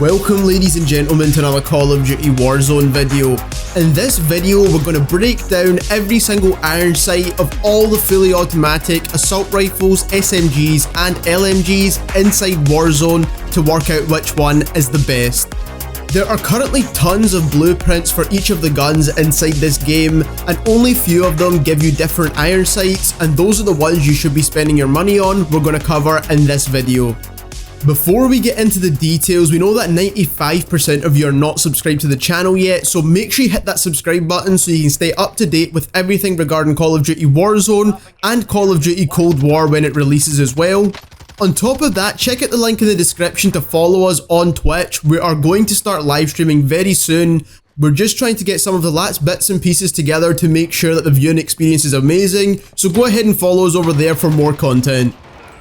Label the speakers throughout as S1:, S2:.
S1: Welcome ladies and gentlemen to another Call of Duty Warzone video. In this video we're going to break down every single iron sight of all the fully automatic assault rifles, SMGs and LMGs inside Warzone to work out which one is the best. There are currently tons of blueprints for each of the guns inside this game, and only few of them give you different iron sights, and those are the ones you should be spending your money on we're going to cover in this video. Before we get into the details, we know that 95% of you are not subscribed to the channel yet, so make sure you hit that subscribe button so you can stay up to date with everything regarding Call of Duty Warzone and Call of Duty Cold War when it releases as well. On top of that, check out the link in the description to follow us on Twitch. We are going to start live streaming very soon. We're just trying to get some of the last bits and pieces together to make sure that the viewing experience is amazing, so go ahead and follow us over there for more content.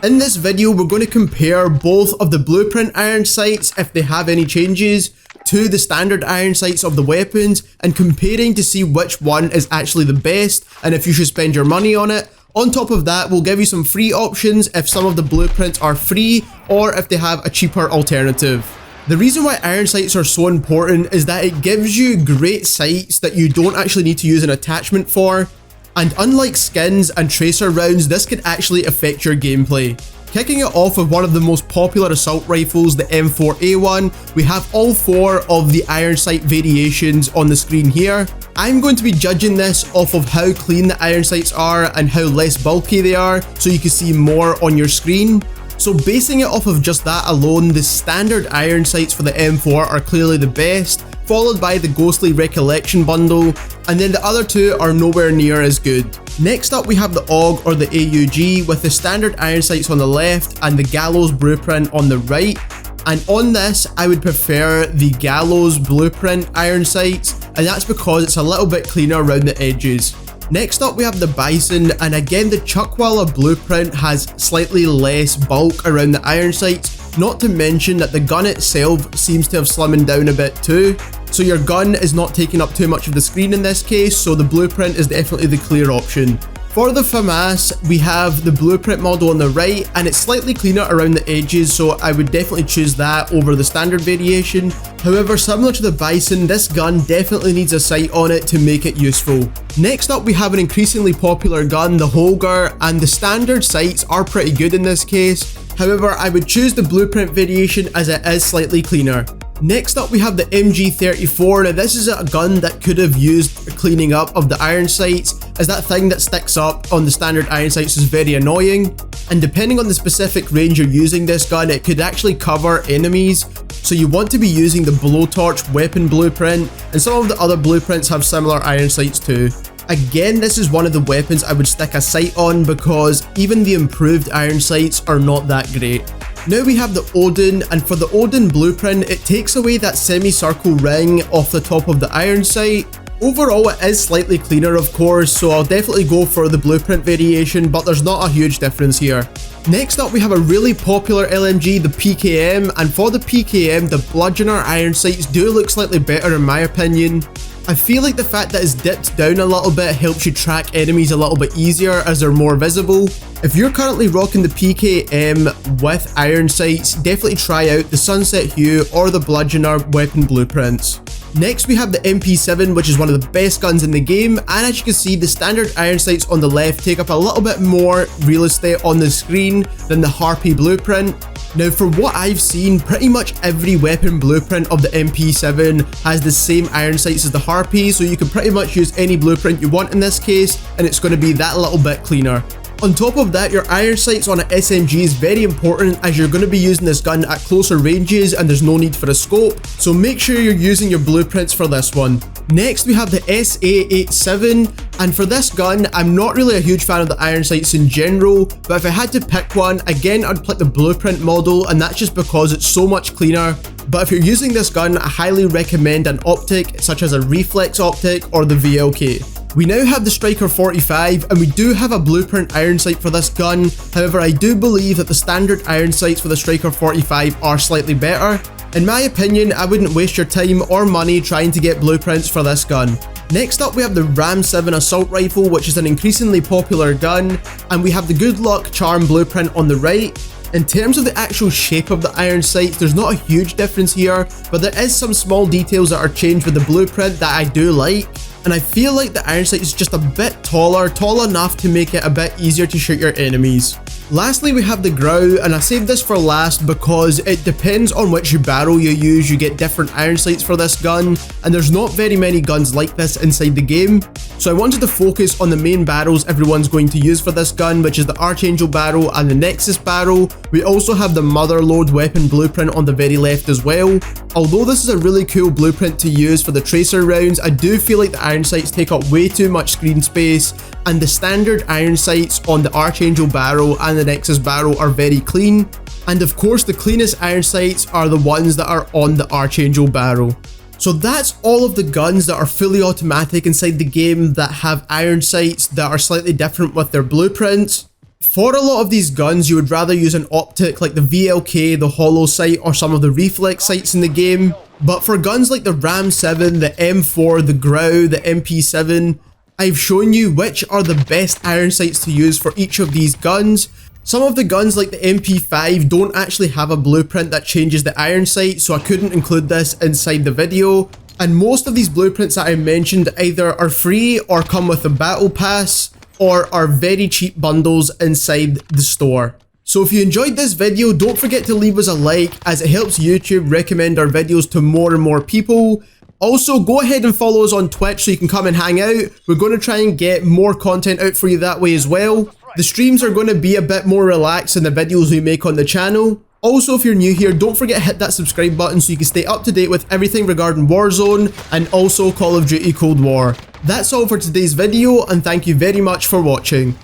S1: In this video, we're going to compare both of the blueprint iron sights, if they have any changes, to the standard iron sights of the weapons, and comparing to see which one is actually the best and if you should spend your money on it. On top of that, we'll give you some free options if some of the blueprints are free or if they have a cheaper alternative. The reason why iron sights are so important is that it gives you great sights that you don't actually need to use an attachment for. And unlike skins and tracer rounds, this could actually affect your gameplay. Kicking it off with one of the most popular assault rifles, the M4A1, we have all four of the iron sight variations on the screen here. I'm going to be judging this off of how clean the iron sights are and how less bulky they are, so you can see more on your screen. So basing it off of just that alone, the standard iron sights for the M4 are clearly the best, followed by the Ghostly Recollection bundle, and then the other two are nowhere near as good. Next up we have the AUG or the AUG with the standard iron sights on the left and the GALLOWS blueprint on the right. And on this, I would prefer the GALLOWS blueprint iron sights, and that's because it's a little bit cleaner around the edges. Next up we have the Bison, and again the Chuckwalla blueprint has slightly less bulk around the iron sights, not to mention that the gun itself seems to have slimmed down a bit too. So your gun is not taking up too much of the screen in this case, so the blueprint is definitely the clear option. For the FAMAS, we have the blueprint model on the right, and it's slightly cleaner around the edges, so I would definitely choose that over the standard variation. However, similar to the Bison, this gun definitely needs a sight on it to make it useful. Next up, we have an increasingly popular gun, the Holger, and the standard sights are pretty good in this case. However, I would choose the blueprint variation as it is slightly cleaner. Next up we have the MG34. Now this is a gun that could have used cleaning up of the iron sights, as that thing that sticks up on the standard iron sights is very annoying, and depending on the specific range you're using this gun, it could actually cover enemies, so you want to be using the BLOWTORCH weapon blueprint, and some of the other blueprints have similar iron sights too. Again, this is one of the weapons I would stick a sight on because even the improved iron sights are not that great. Now we have the Odin, and for the Odin blueprint, it takes away that semicircle ring off the top of the iron sight. Overall, it is slightly cleaner of course, so I'll definitely go for the blueprint variation, but there's not a huge difference here. Next up we have a really popular LMG, the PKM, and for the PKM, the Bludgeoner iron sights do look slightly better in my opinion. I feel like the fact that it's dipped down a little bit helps you track enemies a little bit easier as they're more visible. If you're currently rocking the PKM with iron sights, definitely try out the Sunset Hue or the Bludgeoner weapon blueprints. Next we have the MP7, which is one of the best guns in the game, and as you can see, the standard iron sights on the left take up a little bit more real estate on the screen than the HARPY blueprint. Now from what I've seen, pretty much every weapon blueprint of the MP7 has the same iron sights as the HARPY, so you can pretty much use any blueprint you want in this case, and it's going to be that little bit cleaner. On top of that, your iron sights on an SMG is very important as you're going to be using this gun at closer ranges and there's no need for a scope, so make sure you're using your blueprints for this one. Next we have the SA87, and for this gun, I'm not really a huge fan of the iron sights in general, but if I had to pick one, again I'd pick the blueprint model, and that's just because it's so much cleaner. But if you're using this gun, I highly recommend an optic such as a reflex optic or the VLK. We now have the Striker 45, and we do have a blueprint iron sight for this gun. However, I do believe that the standard iron sights for the Striker 45 are slightly better. In my opinion, I wouldn't waste your time or money trying to get blueprints for this gun. Next up we have the RAM7 assault rifle, which is an increasingly popular gun, and we have the Good Luck Charm blueprint on the right. In terms of the actual shape of the iron sights, there's not a huge difference here, but there is some small details that are changed with the blueprint that I do like. And I feel like the iron sight is just a bit taller, tall enough to make it a bit easier to shoot your enemies. Lastly, we have the GRAU, and I saved this for last because it depends on which barrel you use. You get different iron sights for this gun, and there's not very many guns like this inside the game. So I wanted to focus on the main barrels everyone's going to use for this gun, which is the Archangel barrel and the Nexus barrel. We also have the Motherload weapon blueprint on the very left as well. Although this is a really cool blueprint to use for the tracer rounds, I do feel like the iron sights take up way too much screen space, and the standard iron sights on the Archangel barrel and the Nexus barrel are very clean. And of course, the cleanest iron sights are the ones that are on the Archangel barrel. So that's all of the guns that are fully automatic inside the game that have iron sights that are slightly different with their blueprints. For a lot of these guns, you would rather use an optic like the VLK, the hollow sight, or some of the reflex sights in the game. But for guns like the RAM7, the M4, the GRAU, the MP7, I've shown you which are the best iron sights to use for each of these guns. Some of the guns like the MP5 don't actually have a blueprint that changes the iron sight, so I couldn't include this inside the video. And most of these blueprints that I mentioned either are free or come with a battle pass, or are very cheap bundles inside the store. So if you enjoyed this video, don't forget to leave us a like, as it helps YouTube recommend our videos to more and more people. Also, go ahead and follow us on Twitch so you can come and hang out. We're going to try and get more content out for you that way as well. The streams are going to be a bit more relaxed than the videos we make on the channel. Also, if you're new here, don't forget to hit that subscribe button so you can stay up to date with everything regarding Warzone and also Call of Duty Cold War. That's all for today's video, and thank you very much for watching.